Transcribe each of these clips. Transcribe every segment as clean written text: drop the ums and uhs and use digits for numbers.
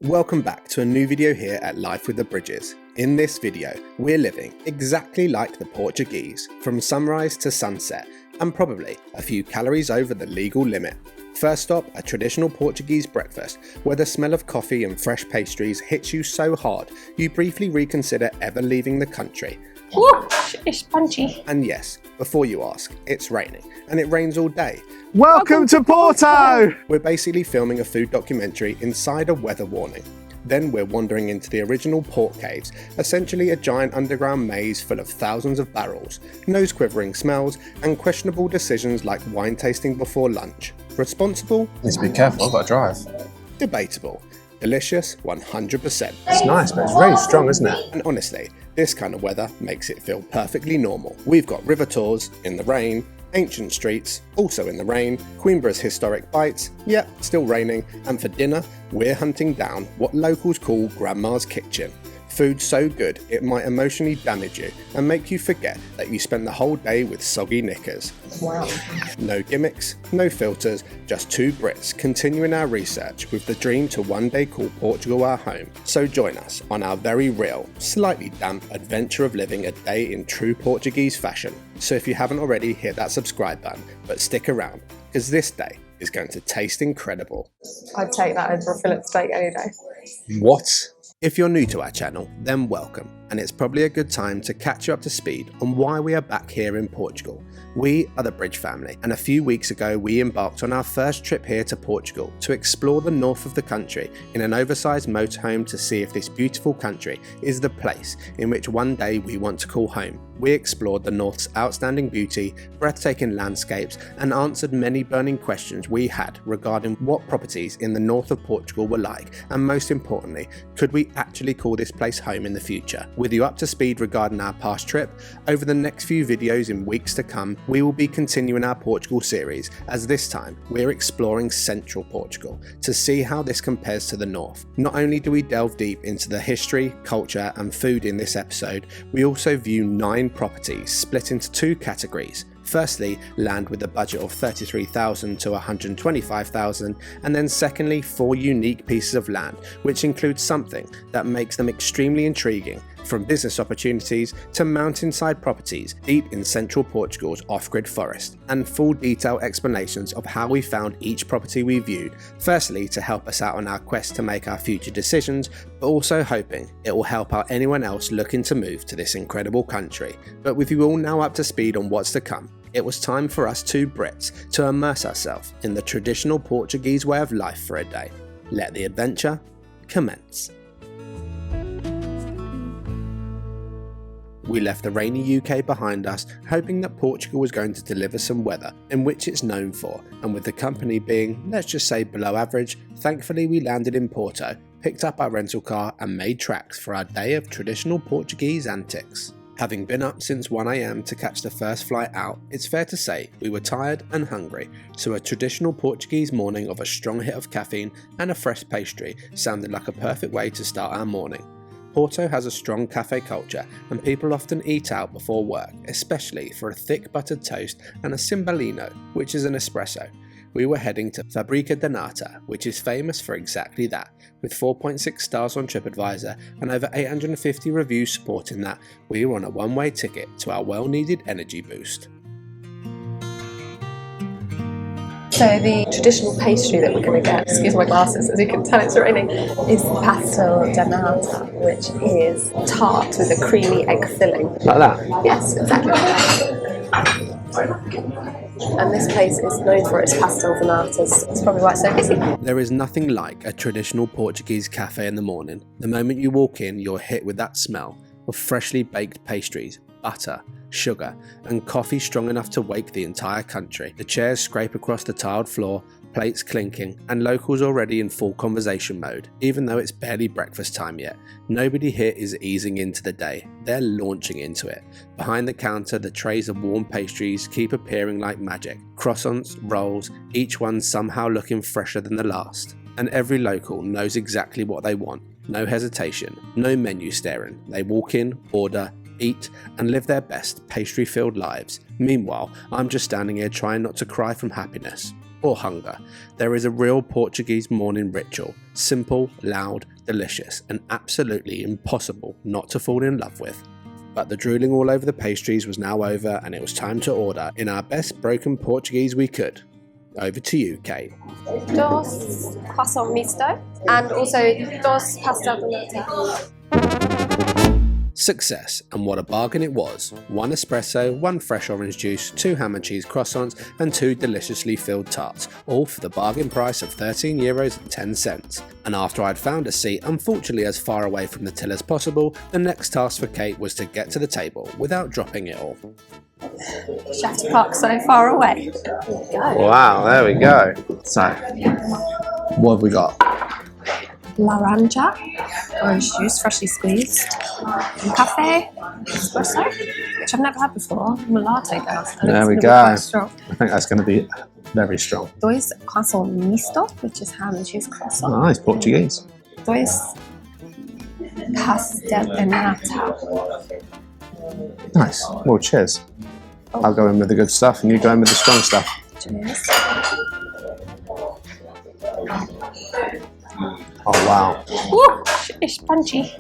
Welcome back to a new video here at Life with the Bridges. In this video, we're living exactly like the Portuguese, from sunrise to sunset, and probably a few calories over the legal limit. First stop, a traditional Portuguese breakfast, where the smell of coffee and fresh pastries hits you so hard, you briefly reconsider ever leaving the country. Ooh, it's punchy. And yes, before you ask, it's raining, and it rains all day. Welcome to Porto! We're basically filming a food documentary inside a weather warning. Then we're wandering into the original port caves, essentially a giant underground maze full of thousands of barrels, nose-quivering smells, and questionable decisions like wine tasting before lunch. Responsible? Need to be careful, I've got to drive. Debatable. Delicious? 100%. It's nice, but it's really strong, isn't it? And honestly, this kind of weather makes it feel perfectly normal. We've got river tours, in the rain, ancient streets, also in the rain, Coimbra's historic bites, yep, still raining, and for dinner, we're hunting down what locals call Grandma's Kitchen. Food so good it might emotionally damage you and make you forget that you spent the whole day with soggy knickers. Wow. No gimmicks, no filters, just two Brits continuing our research with the dream to one day call Portugal our home. So join us on our very real, slightly damp adventure of living a day in true Portuguese fashion. So if you haven't already, hit that subscribe button, but stick around, because this day is going to taste incredible. I'd take that over a fillet steak any day. What? If you're new to our channel, then welcome, and it's probably a good time to catch you up to speed on why we are back here in Portugal. We are the Bridge family, and a few weeks ago we embarked on our first trip here to Portugal to explore the north of the country in an oversized motorhome to see if this beautiful country is the place in which one day we want to call home. We explored the north's outstanding beauty, breathtaking landscapes, and answered many burning questions we had regarding what properties in the north of Portugal were like, and most importantly, could we actually call this place home in the future? With you up to speed regarding our past trip, over the next few videos in weeks to come, we will be continuing our Portugal series, as this time we're exploring central Portugal to see how this compares to the north. Not only do we delve deep into the history, culture, and food in this episode, we also view 9 properties split into 2 categories. Firstly, land with a budget of 33,000 to 125,000, and then secondly, 4 unique pieces of land, which include something that makes them extremely intriguing, from business opportunities to mountainside properties deep in central Portugal's off-grid forest, and full detailed explanations of how we found each property we viewed, firstly to help us out on our quest to make our future decisions, but also hoping it will help out anyone else looking to move to this incredible country. But with you all now up to speed on what's to come, it was time for us 2 Brits to immerse ourselves in the traditional Portuguese way of life for a day. Let the adventure commence. We left the rainy UK behind us, hoping that Portugal was going to deliver some weather in which it's known for, and with the company being, let's just say, below average, thankfully we landed in Porto, picked up our rental car and made tracks for our day of traditional Portuguese antics. Having been up since 1 AM to catch the first flight out, it's fair to say we were tired and hungry, so a traditional Portuguese morning of a strong hit of caffeine and a fresh pastry sounded like a perfect way to start our morning. Porto has a strong cafe culture, and people often eat out before work, especially for a thick buttered toast and a cimbalino, which is an espresso. We were heading to Fábrica de Nata, which is famous for exactly that, with 4.6 stars on TripAdvisor and over 850 reviews supporting that. We were on a one-way ticket to our well-needed energy boost. So the traditional pastry that we're going to get, excuse my glasses, as you can tell it's raining, is Pastel de Nata, which is tart with a creamy egg filling. Like that? Yes, exactly like that. And this place is known for its pastel de natas. It's probably why it's so busy. There is nothing like a traditional Portuguese cafe in the morning. The moment you walk in, you're hit with that smell of freshly baked pastries, butter, sugar, and coffee strong enough to wake the entire country. The chairs scrape across the tiled floor, plates clinking, and locals already in full conversation mode. Even though it's barely breakfast time yet, nobody here is easing into the day. They're launching into it. Behind the counter, the trays of warm pastries keep appearing like magic. Croissants, rolls, each one somehow looking fresher than the last. And every local knows exactly what they want. No hesitation, no menu staring. They walk in, order, eat, and live their best pastry-filled lives. Meanwhile, I'm just standing here trying not to cry from happiness. or hunger, there is a real Portuguese morning ritual, simple, loud, delicious, and absolutely impossible not to fall in love with. But the drooling all over the pastries was now over, and it was time to order in our best broken Portuguese we could. Over to you, Kate. Dos croissant misto and also dos pastel de nata. Success, and what a bargain it was. 1 espresso, 1 fresh orange juice, 2 ham and cheese croissants, and 2 deliciously filled tarts, all for the bargain price of €13.10. And after I'd found a seat, unfortunately as far away from the till as possible, the next task for Kate was to get to the table without dropping it all. Chef's park so far away. Wow, there we go. So, what have we got? Laranja, orange juice, freshly squeezed, and café, espresso, which I've never had before. I'm a latte girl. There we go. I think that's going to be very strong. Dois croissant misto, which is ham and cheese croissant. Oh, nice, Portuguese. Dois pastel de nata. Nice. Well, cheers. I'll go in with the good stuff and you go in with the strong stuff. Cheers. Oh, wow. Woo! It's punchy.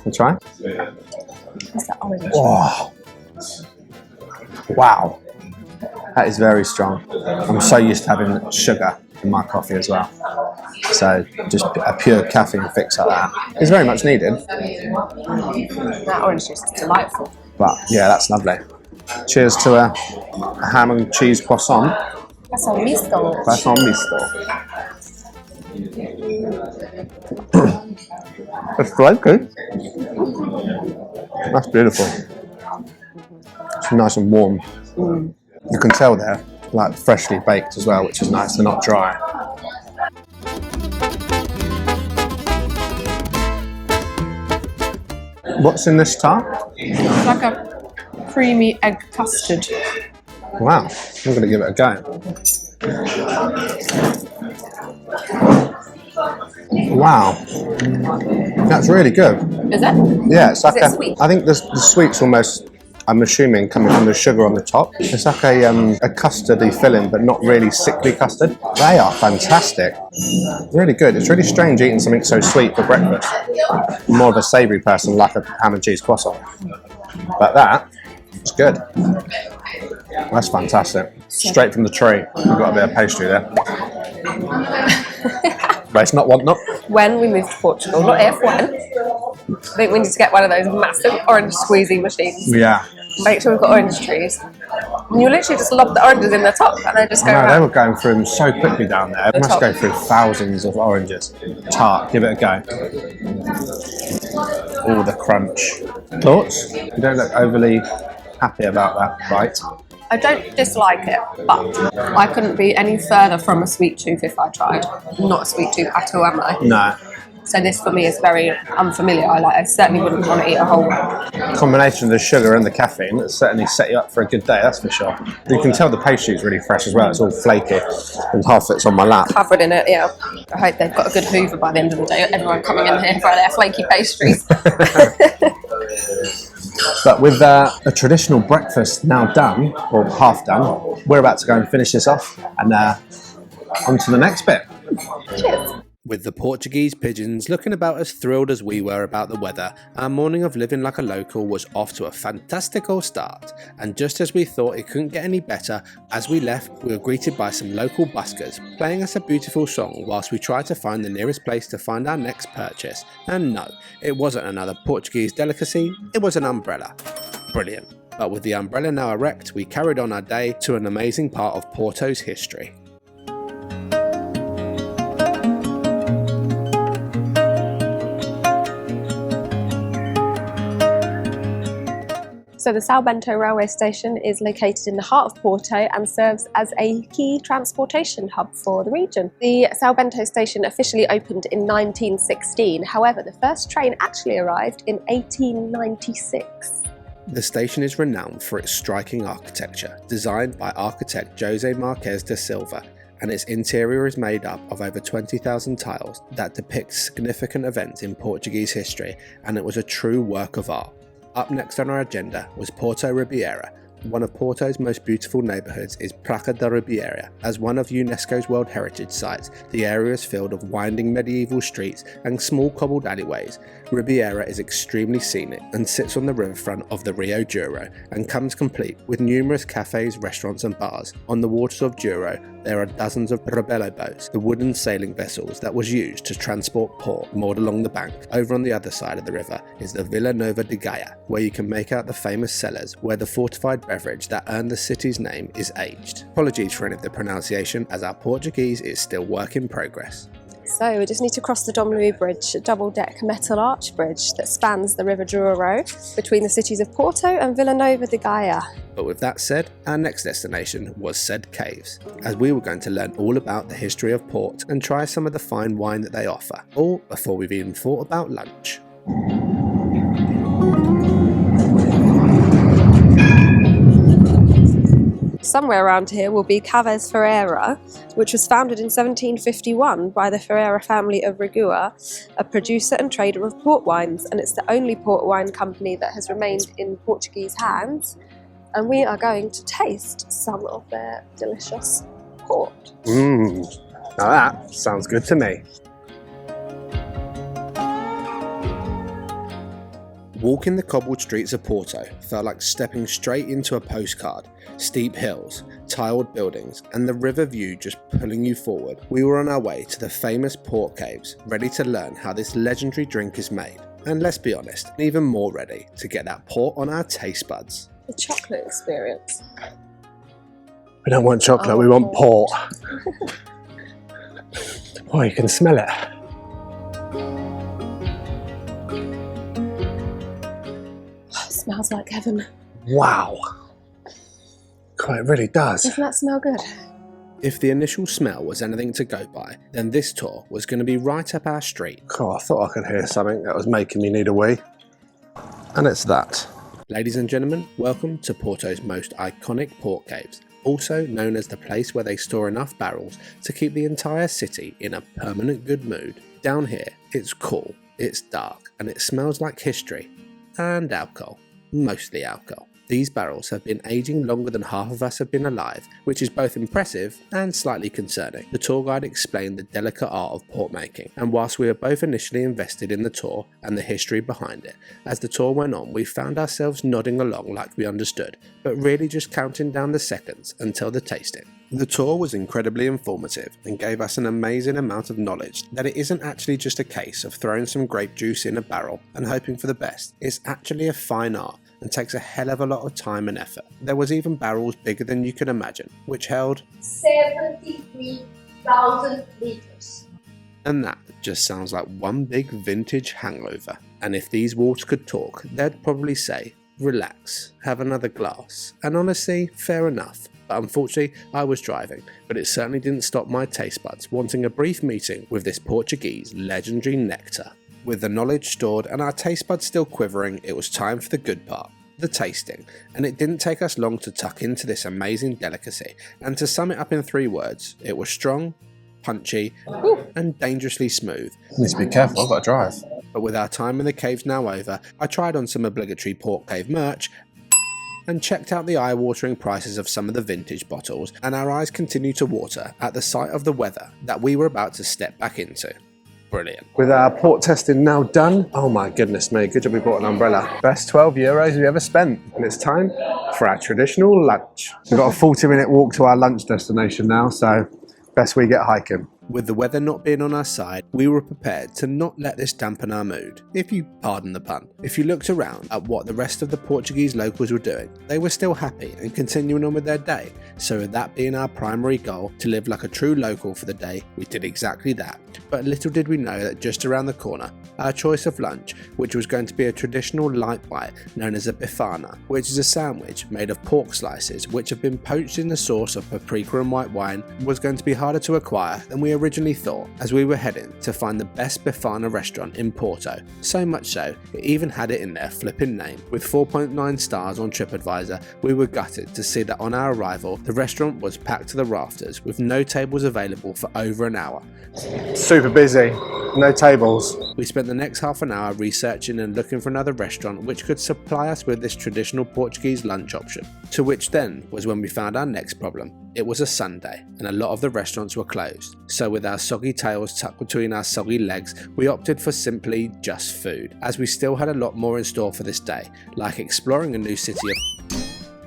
Let's try. What's that orange? Oh. Wow. That is very strong. I'm so used to having sugar in my coffee as well. So just a pure caffeine fix like that is very much needed. That orange juice is delightful. But yeah, that's lovely. Cheers to a ham and cheese croissant. Croissant misto. Croissant misto. It's so good. That's beautiful. It's nice and warm. You can tell they're like freshly baked as well, which is nice. They're not dry. What's in this tart? It's like a creamy egg custard. Wow, I'm going to give it a go. Wow, that's really good. Is it? Yeah, it's like Is it sweet? I think the sweet's almost, I'm assuming, coming from the sugar on the top. It's like a custardy filling, but not really sickly custard. They are fantastic. Really good. It's really strange eating something so sweet for breakfast. I'm more of a savoury person, like a ham and cheese croissant. But that is good. That's fantastic. Straight from the tree. We've got a bit of pastry there. But it's not not. When we move to Portugal, not if, when. I think we need to get one of those massive orange squeezy machines. Yeah. Make sure we've got orange trees. And you literally just lob the oranges in the top and they just go No, they around. were going through them so quickly down there. It must top. go through thousands of oranges. Tart, give it a go. Oh, the crunch. Thoughts? You don't look overly happy about that bite. I don't dislike it, but I couldn't be any further from a sweet tooth if I tried. I'm not a sweet tooth at all, am I? No. So this for me is very unfamiliar. I certainly wouldn't want to eat a whole one. Combination of the sugar and the caffeine, it's certainly set you up for a good day, that's for sure. You can tell the pastry is really fresh as well. It's all flaky and half it's on my lap. Covered in it, yeah. I hope they've got a good hoover by the end of the day. Everyone coming in here for their flaky pastries. But with a traditional breakfast now done, or half done, we're about to go and finish this off and on to the next bit. Cheers. With the Portuguese pigeons looking about as thrilled as we were about the weather, our morning of living like a local was off to a fantastical start. And just as we thought it couldn't get any better, as we left we were greeted by some local buskers playing us a beautiful song whilst we tried to find the nearest place to find our next purchase. And no, it wasn't another Portuguese delicacy, it was an umbrella. Brilliant. But with the umbrella now erect, we carried on our day to an amazing part of Porto's history. So the São Bento railway station is located in the heart of Porto and serves as a key transportation hub for the region. The São Bento station officially opened in 1916, however the first train actually arrived in 1896. The station is renowned for its striking architecture, designed by architect José Marques da Silva, and its interior is made up of over 20,000 tiles that depict significant events in Portuguese history, and it was a true work of art. Up next on our agenda was Porto Ribeira, one of Porto's most beautiful neighbourhoods is Praça da Ribeira. As one of UNESCO's World Heritage Sites, the area is filled with winding medieval streets and small cobbled alleyways. Ribeira is extremely scenic and sits on the riverfront of the Rio Douro and comes complete with numerous cafes, restaurants and bars. On the waters of Douro, there are dozens of rebelo boats, the wooden sailing vessels that was used to transport pork, moored along the bank. Over on the other side of the river is the Vila Nova de Gaia, where you can make out the famous cellars where the fortified beverage that earned the city's name is aged. Apologies for any of the pronunciation, as our Portuguese is still work in progress. So we just need to cross the Dom Luís Bridge, a double-deck metal arch bridge that spans the River Douro between the cities of Porto and Vila Nova de Gaia. But with that said, our next destination was said caves, as we were going to learn all about the history of port and try some of the fine wine that they offer, all before we've even thought about lunch. Somewhere around here will be Caves Ferreira, which was founded in 1751 by the Ferreira family of Rigua, a producer and trader of port wines, and it's the only port wine company that has remained in Portuguese hands. And we are going to taste some of their delicious port. Now that sounds good to me. Walking the cobbled streets of Porto felt like stepping straight into a postcard. Steep hills, tiled buildings, and the river view just pulling you forward. We were on our way to the famous port caves, ready to learn how this legendary drink is made. And let's be honest, even more ready to get that port on our taste buds. The chocolate experience. We don't want chocolate, we want port. Oh, you can smell it. Smells like heaven. Wow. God, it really does. Doesn't that smell good? If the initial smell was anything to go by, then this tour was going to be right up our street. God, I thought I could hear something that was making me need a wee. And it's that. Ladies and gentlemen, welcome to Porto's most iconic port caves, also known as the place where they store enough barrels to keep the entire city in a permanent good mood. Down here, it's cool, it's dark, and it smells like history and alcohol. Mostly alcohol. These barrels have been aging longer than half of us have been alive, which is both impressive and slightly concerning. The tour guide explained the delicate art of port making, and whilst we were both initially invested in the tour and the history behind it, as the tour went on we found ourselves nodding along like we understood, but really just counting down the seconds until the tasting. The tour was incredibly informative and gave us an amazing amount of knowledge that it isn't actually just a case of throwing some grape juice in a barrel and hoping for the best. It's actually a fine art and takes a hell of a lot of time and effort. There was even barrels bigger than you could imagine, which held 73,000 litres. And that just sounds like one big vintage hangover. And if these walls could talk, they'd probably say, relax, have another glass. And honestly, fair enough. But unfortunately, I was driving, but it certainly didn't stop my taste buds wanting a brief meeting with this Portuguese legendary nectar. With the knowledge stored and our taste buds still quivering, it was time for the good part, the tasting, and it didn't take us long to tuck into this amazing delicacy, and to sum it up in 3 words, it was strong, punchy, and dangerously smooth. You need to be careful, I've got to drive. But with our time in the caves now over, I tried on some obligatory port cave merch, and checked out the eye-watering prices of some of the vintage bottles, and our eyes continued to water at the sight of the weather that we were about to step back into. Brilliant. With our port testing now done, oh my goodness me, good job we bought an umbrella. Best 12 euros we ever spent. And it's time for our traditional lunch. We've got a 40-minute walk to our lunch destination now, so best we get hiking. With the weather not being on our side, we were prepared to not let this dampen our mood, if you pardon the pun. If you looked around at what the rest of the Portuguese locals were doing, they were still happy and continuing on with their day. So with that being our primary goal, to live like a true local for the day, we did exactly that. But little did we know that just around the corner, our choice of lunch, which was going to be a traditional light bite known as a bifana, which is a sandwich made of pork slices which have been poached in the sauce of paprika and white wine, was going to be harder to acquire than we originally thought as we were heading to find the best Bifana restaurant in Porto. So much so, it even had it in their flipping name. With 4.9 stars on TripAdvisor, we were gutted to see that on our arrival, the restaurant was packed to the rafters with no tables available for over an hour. Super busy, no tables. We spent the next half an hour researching and looking for another restaurant which could supply us with this traditional Portuguese lunch option. To which then was when we found our next problem. It was a Sunday and a lot of the restaurants were closed. So with our soggy tails tucked between our soggy legs, we opted for simply just food, as we still had a lot more in store for this day, like exploring a new city of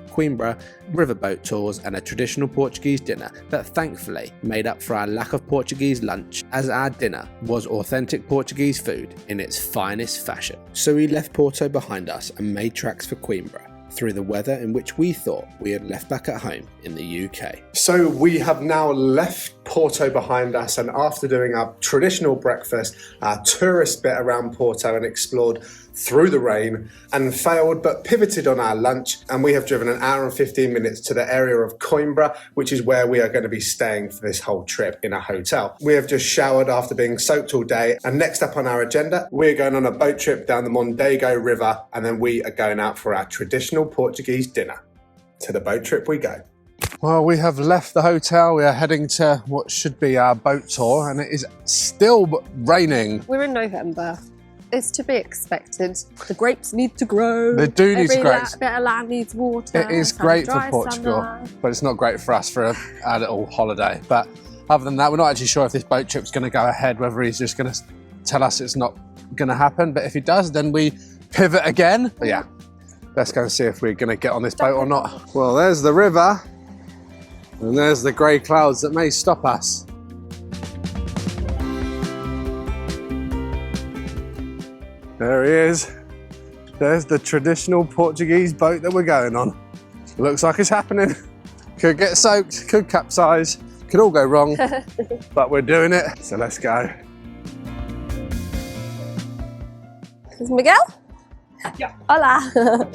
Coimbra, riverboat tours and a traditional Portuguese dinner that thankfully made up for our lack of Portuguese lunch, as our dinner was authentic Portuguese food in its finest fashion. So we left Porto behind us and made tracks for Coimbra, through the weather in which we thought we had left back at home in the UK. So we have now left Porto behind us, and after doing our traditional breakfast, our tourist bit around Porto and explored through the rain and failed but pivoted on our lunch, and we have driven an hour and 15 minutes to the area of Coimbra, which is where we are going to be staying for this whole trip in a hotel. We have just showered after being soaked all day, and next up on our agenda, we're going on a boat trip down the Mondego river, and then we are going out for our traditional Portuguese dinner. To the boat trip we go. Well, we have left the hotel. We are heading to what should be our boat tour, and it is still raining. We're in November. It's to be expected. The grapes need to grow. They do need to grow. Every bit of land needs water. It is great for Portugal, but it's not great for us for our little holiday. But other than that, we're not actually sure if this boat trip's going to go ahead, whether he's just going to tell us it's not going to happen. But if he does, then we pivot again. But yeah, let's go and see if we're going to get on this boat or not. Well, there's the river, and there's the grey clouds that may stop us. There he is. There's the traditional Portuguese boat that we're going on. Looks like it's happening. Could get soaked, could capsize, could all go wrong, but we're doing it, so let's go. Is Miguel? Yeah. Hola.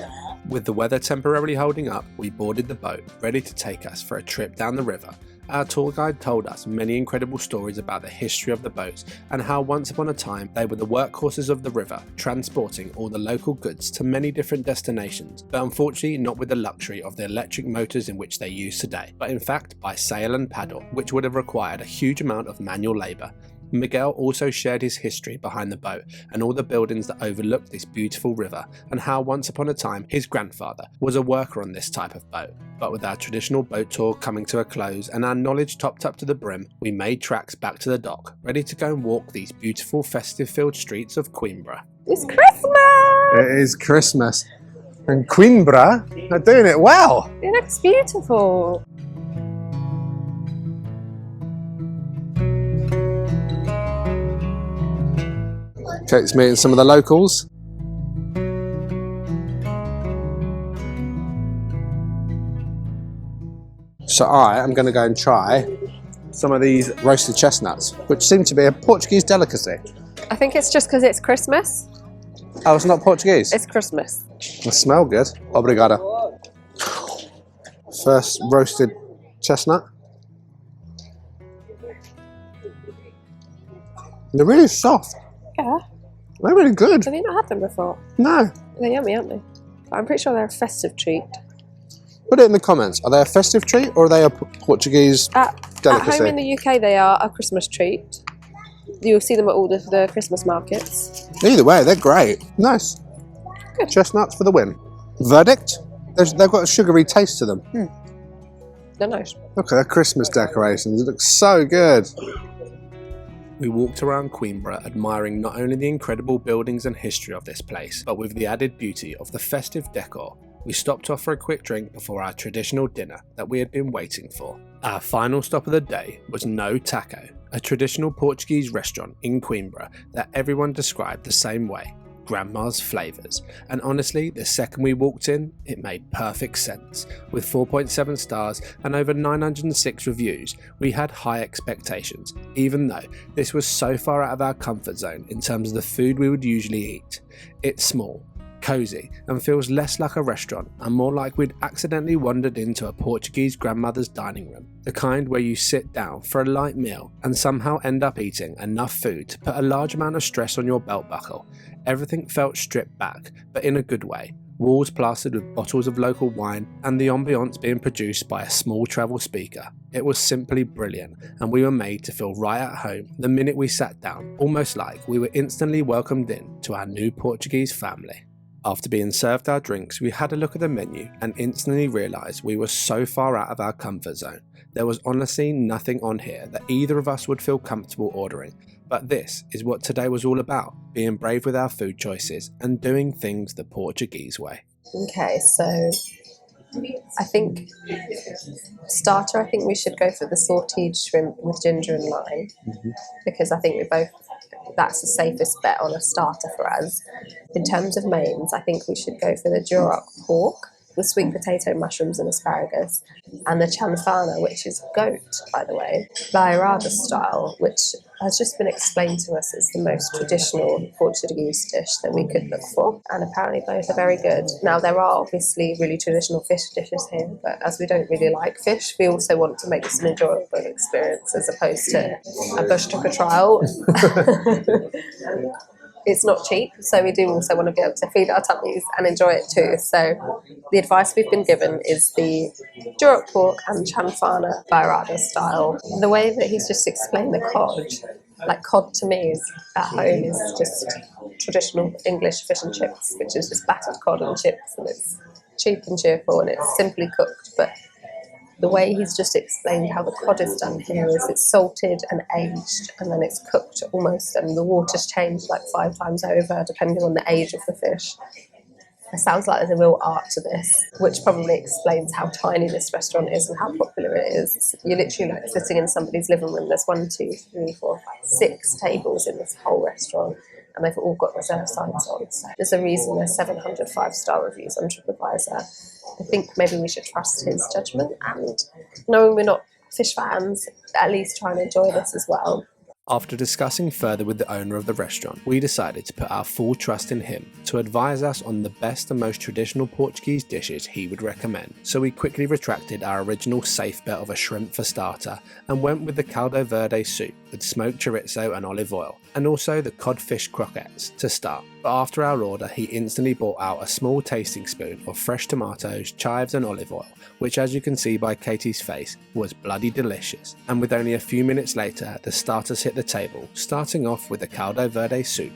With the weather temporarily holding up, we boarded the boat, ready to take us for a trip down the river. Our tour guide told us many incredible stories about the history of the boats and how once upon a time they were the workhorses of the river, transporting all the local goods to many different destinations, but unfortunately not with the luxury of the electric motors in which they use today, but in fact by sail and paddle, which would have required a huge amount of manual labour. Miguel also shared his history behind the boat and all the buildings that overlooked this beautiful river, and how once upon a time his grandfather was a worker on this type of boat. But with our traditional boat tour coming to a close and our knowledge topped up to the brim, we made tracks back to the dock, ready to go and walk these beautiful festive-filled streets of Coimbra. It's Christmas! It is Christmas, and Coimbra are doing it well. It looks beautiful. Kate's meeting some of the locals. So I am going to go and try some of these roasted chestnuts, which seem to be a Portuguese delicacy. I think it's just because it's Christmas. Oh, it's not Portuguese? It's Christmas. They smell good. Obrigado. First roasted chestnut. They're really soft. Yeah. They're really good. Have you not had them before? No. They're yummy, aren't they? But I'm pretty sure they're a festive treat. Put it in the comments. Are they a festive treat or are they a Portuguese delicacy? At home in the UK, they are a Christmas treat. You'll see them at all the Christmas markets. Either way, they're great. Nice. Good. Chestnuts for the win. Verdict? They've got a sugary taste to them. They're nice. Look at the Christmas decorations. It looks so good. We walked around Coimbra admiring not only the incredible buildings and history of this place, but with the added beauty of the festive decor. We stopped off for a quick drink before our traditional dinner that we had been waiting for. Our final stop of the day was No Taco, a traditional Portuguese restaurant in Coimbra that everyone described the same way, Grandma's Flavours. And honestly, the second we walked in, it made perfect sense. With 4.7 stars and over 906 reviews, we had high expectations, even though this was so far out of our comfort zone in terms of the food we would usually eat. It's small, cosy and feels less like a restaurant and more like we'd accidentally wandered into a Portuguese grandmother's dining room, the kind where you sit down for a light meal and somehow end up eating enough food to put a large amount of stress on your belt buckle. Everything felt stripped back, but in a good way. Walls plastered with bottles of local wine and the ambiance being produced by a small travel speaker. It was simply brilliant, and we were made to feel right at home the minute we sat down, almost like we were instantly welcomed in to our new Portuguese family. After being served our drinks, we had a look at the menu and instantly realised we were so far out of our comfort zone. There was honestly nothing on here that either of us would feel comfortable ordering, but this is what today was all about, being brave with our food choices and doing things the Portuguese way. Okay, so I think starter, I think we should go for the sautéed shrimp with ginger and lime, because I think that's the safest bet on a starter for us. In terms of mains, I think we should go for the Duroc pork with sweet potato, mushrooms and asparagus, and the Chanfana, which is goat, by the way, Bairrada-style, which has just been explained to us as the most traditional Portuguese dish that we could look for, and apparently both are very good. Now, there are obviously really traditional fish dishes here, but as we don't really like fish, we also want to make this an enjoyable experience as opposed to a bush tucker trial. It's not cheap, so we do also want to be able to feed our tummies and enjoy it too. So the advice we've been given is the Duroc pork and Chanfana Bairrada-style. The way that he's just explained the cod, like cod to me is at home is just traditional English fish and chips, which is just battered cod and chips, and it's cheap and cheerful and it's simply cooked. But the way he's just explained how the cod is done here is it's salted and aged and then it's cooked almost, and the water's changed like 5 times over depending on the age of the fish. It sounds like there's a real art to this, which probably explains how tiny this restaurant is and how popular it is. You're literally like sitting in somebody's living room. There's 1, 2, 3, 4, 5, 6 tables in this whole restaurant, and they've all got reserved signs on. So there's a reason there's 700 5-star reviews on TripAdvisor. I think maybe we should trust his judgment, and knowing we're not fish fans, at least try and enjoy this as well. After discussing further with the owner of the restaurant, we decided to put our full trust in him to advise us on the best and most traditional Portuguese dishes he would recommend. So we quickly retracted our original safe bet of a shrimp for starter and went with the caldo verde soup with smoked chorizo and olive oil, and also the codfish croquettes to start. But after our order, he instantly brought out a small tasting spoon of fresh tomatoes, chives and olive oil, which, as you can see by Katie's face, was bloody delicious. And with only a few minutes later, the starters hit the table, starting off with the caldo verde soup.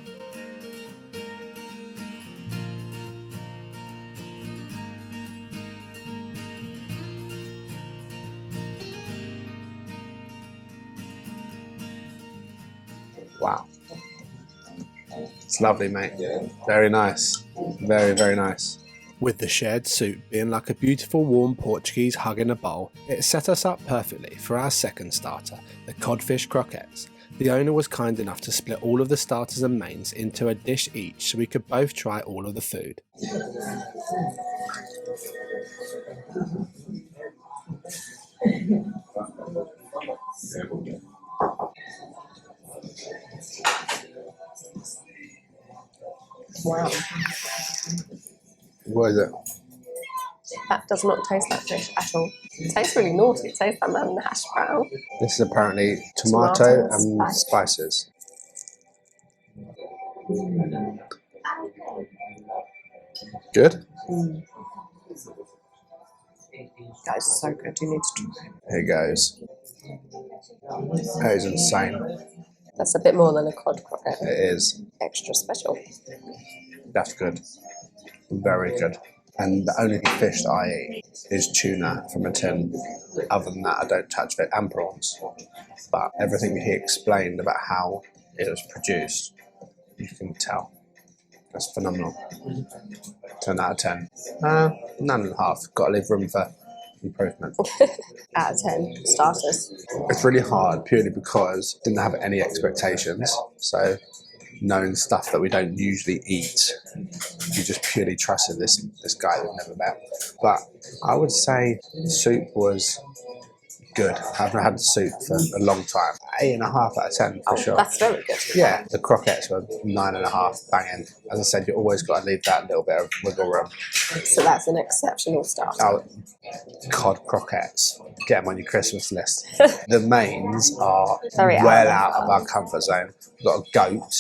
Wow. It's lovely, mate. Very nice. Very, very nice. With the shared soup being like a beautiful warm Portuguese hug in a bowl, it set us up perfectly for our second starter, the codfish croquettes. The owner was kind enough to split all of the starters and mains into a dish each so we could both try all of the food. Wow. What is it? That does not taste like fish at all. It tastes really naughty. It tastes like man hash brown. This is apparently tomato and spices. Good? That is so good. You need to try it. Here goes. That is insane. That's a bit more than a cod croquette. It is. Extra special. That's good. Very good. And the only fish that I eat is tuna from a tin. Other than that, I don't touch it, and prawns. But everything he explained about how it was produced, you can tell. That's phenomenal. 10 out of 10. 9.5. Got to leave room for improvement. Out of 10. Starters. It's really hard purely because I didn't have any expectations. So knowing stuff that we don't usually eat, you just purely trusted this guy we've never met. But I would say the soup was good. I haven't had soup for a long time. 8.5 out of 10 for sure. That's very good. Yeah, the croquettes were 9.5, banging. As I said, you always got to leave that little bit of wiggle room. So that's an exceptional start. Oh, cod croquettes. Get them on your Christmas list. The mains are Very well out of our comfort zone. We've got a goat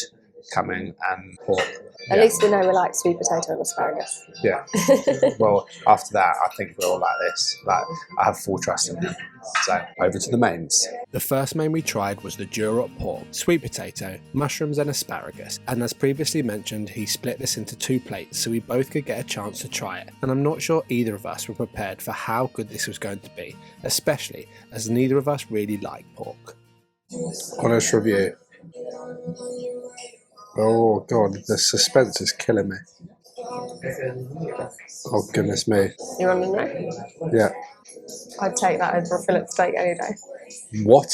coming and pork. At least we know we like sweet potato and asparagus. Yeah. Well, after that, I think we're all like this. Like, I have full trust in them. So, over to the mains. The first main we tried was the Duroc pork, sweet potato, mushrooms and asparagus, and as previously mentioned, he split this into 2 plates so we both could get a chance to try it, and I'm not sure either of us were prepared for how good this was going to be, especially as neither of us really like pork. Honest review. Oh god, the suspense is killing me. Oh goodness me. You want to know? Yeah. I'd take that over a fillet steak any day. What?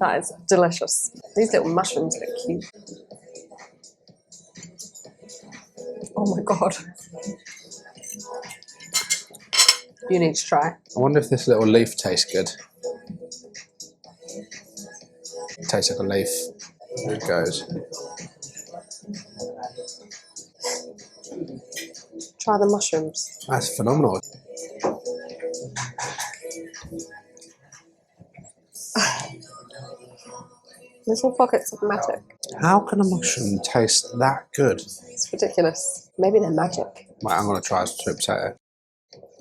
That is delicious. These little mushrooms look cute. Oh my god. You need to try. I wonder if this little leaf tastes good. It tastes like a leaf. There it goes. Try the mushrooms. That's phenomenal. Little pockets of magic. How can a mushroom taste that good? It's ridiculous. Maybe they're magic. Right, I'm going to try a sweet potato.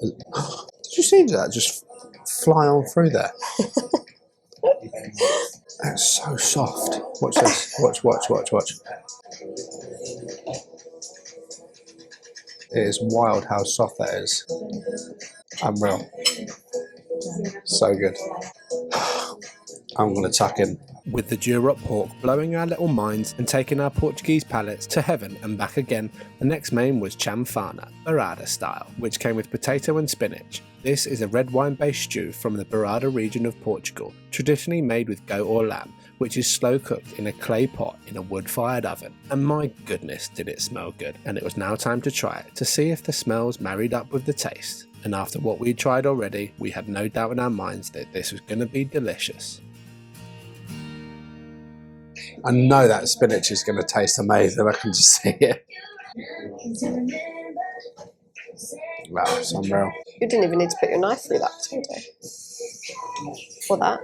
Did you see that just fly on through there? That's so soft. Watch this. Watch. It is wild how soft that is. Unreal. So good. I'm going to tuck in. With the Duroc pork blowing our little minds and taking our Portuguese palates to heaven and back again, the next main was Chanfana Bairrada-style, which came with potato and spinach. This is a red wine based stew from the Bairrada region of Portugal, traditionally made with goat or lamb, which is slow cooked in a clay pot in a wood fired oven. And my goodness did it smell good, and it was now time to try it to see if the smells married up with the taste. And after what we'd tried already, we had no doubt in our minds that this was going to be delicious. I know that spinach is going to taste amazing. I can just see it. Wow, it's unreal. You didn't even need to put your knife through that potato. For that.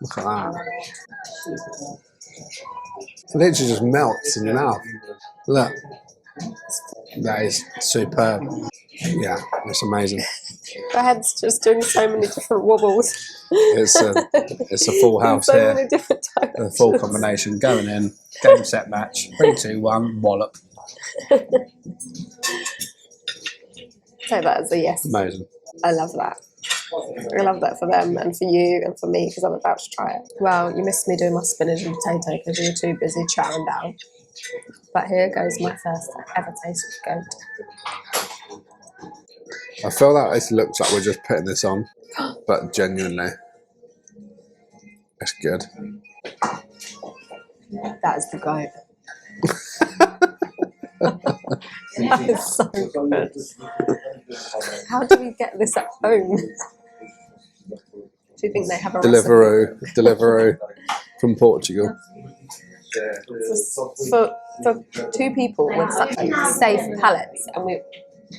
Look at that. It literally just melts in your mouth. Look. That is superb. Yeah, it's amazing. Your head's just doing so many different wobbles. It's a full house so here. many different types. A full combination going in. Game, set, match. 3, 2, 1, wallop. Take that as a yes. Amazing. I love that. I love that for them and for you and for me because I'm about to try it. Well, you missed me doing my spinach and potato because you were too busy chowing down. But here goes my first ever taste of goat. I feel like this looks like we're just putting this on, but genuinely, it's good. That is the goat. That is so good. How do we get this at home? Do you think they have a Deliveroo from Portugal. For 2 people with such safe palates, and we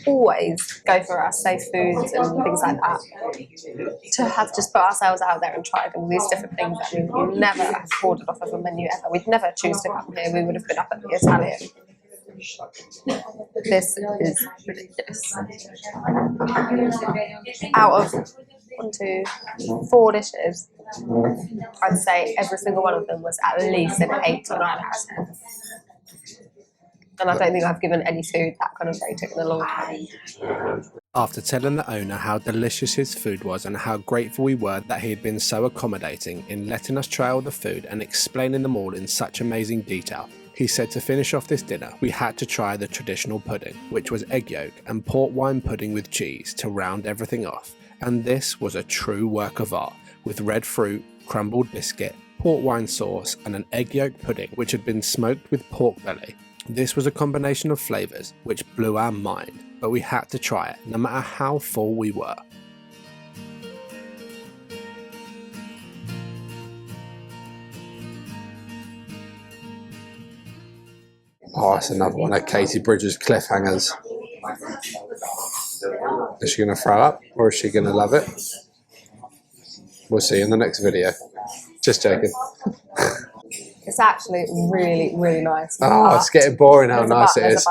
always go for our safe foods and things like that, to have just put ourselves out there and tried all these different things that we would never have ordered off of a menu ever. We'd never choose to come here. We would have been up at the Italian. This is ridiculous. Out of 1, 2, 4 dishes, I'd say every single one of them was at least an 8 or 9 out of 10. And I don't think I've given any food that kind of rating in a long time. After telling the owner how delicious his food was and how grateful we were that he had been so accommodating in letting us try all the food and explaining them all in such amazing detail, he said to finish off this dinner we had to try the traditional pudding, which was egg yolk and port wine pudding with cheese to round everything off. And this was a true work of art, with red fruit, crumbled biscuit, port wine sauce and an egg yolk pudding which had been smoked with pork belly. This was a combination of flavours which blew our mind, but we had to try it no matter how full we were. Oh, that's another one of Katie Bridges' cliffhangers. Is she going to throw up or is she going to love it? We'll see in the next video. Just joking. It's actually really, really nice. Oh, it's getting boring how nice it is.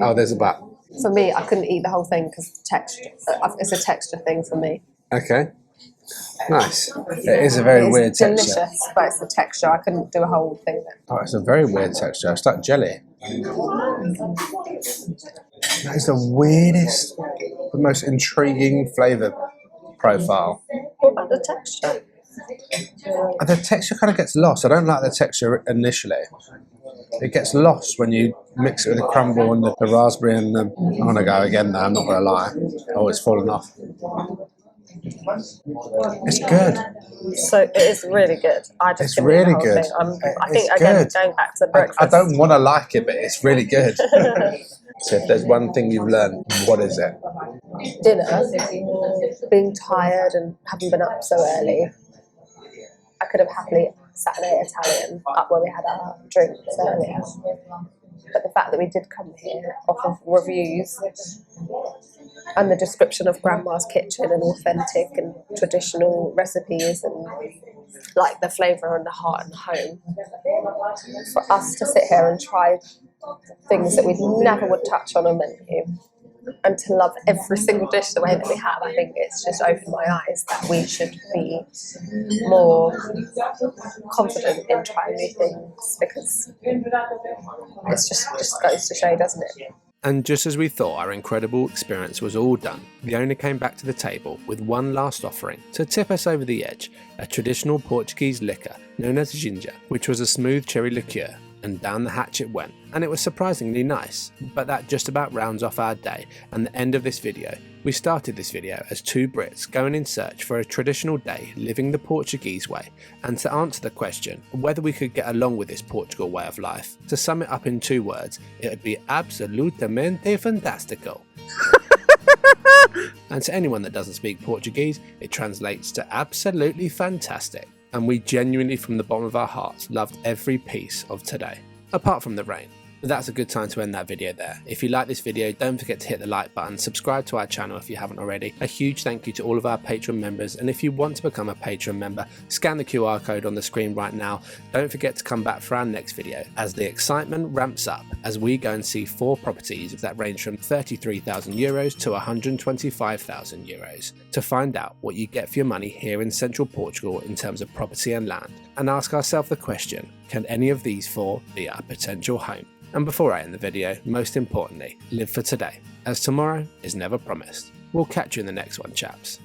Oh, there's a but. For me, I couldn't eat the whole thing because texture. It's a texture thing for me. Okay. Nice. It is a very weird texture. It's delicious, but it's the texture. I couldn't do a whole thing. Oh, it's a very weird texture. It's like jelly. That is the weirdest, the most intriguing flavour profile. What about the texture? The texture kind of gets lost. I don't like the texture initially. It gets lost when you mix it with the crumble and the raspberry and the... I'm going to go again now, I'm not going to lie. Oh, it's fallen off. It's good. So it is really good. It's really good. I think again, going back to breakfast. I don't want to like it, but it's really good. So if there's one thing you've learned, what is it? Dinner, being tired and having been up so early, I could have happily sat and ate Italian up where we had our drinks earlier. But the fact that we did come here off of reviews and the description of Grandma's kitchen and authentic and traditional recipes and like the flavour and the heart and the home, for us to sit here and try things that we never would touch on a menu and to love every single dish the way that we have, I think it's just opened my eyes that we should be more confident in trying new things, because it's just goes to show, doesn't it? And just as we thought our incredible experience was all done, the owner came back to the table with one last offering to tip us over the edge, a traditional Portuguese liquor known as ginger, which was a smooth cherry liqueur, and down the hatch it went, and it was surprisingly nice. But that just about rounds off our day and the end of this video. We started this video as two Brits going in search for a traditional day living the Portuguese way, and to answer the question whether we could get along with this Portugal way of life, to sum it up in 2 words, it would be absolutamente fantastico. And to anyone that doesn't speak Portuguese, it translates to absolutely fantastic. And we genuinely, from the bottom of our hearts, loved every piece of today, apart from the rain. But that's a good time to end that video there. If you like this video, don't forget to hit the like button, subscribe to our channel if you haven't already. A huge thank you to all of our Patreon members, and if you want to become a Patreon member, scan the QR code on the screen right now. Don't forget to come back for our next video as the excitement ramps up as we go and see 4 properties that range from €33,000 to €125,000 to find out what you get for your money here in central Portugal in terms of property and land, and ask ourselves the question, can any of these 4 be our potential home? And before I end the video, most importantly, live for today, as tomorrow is never promised. We'll catch you in the next one, chaps.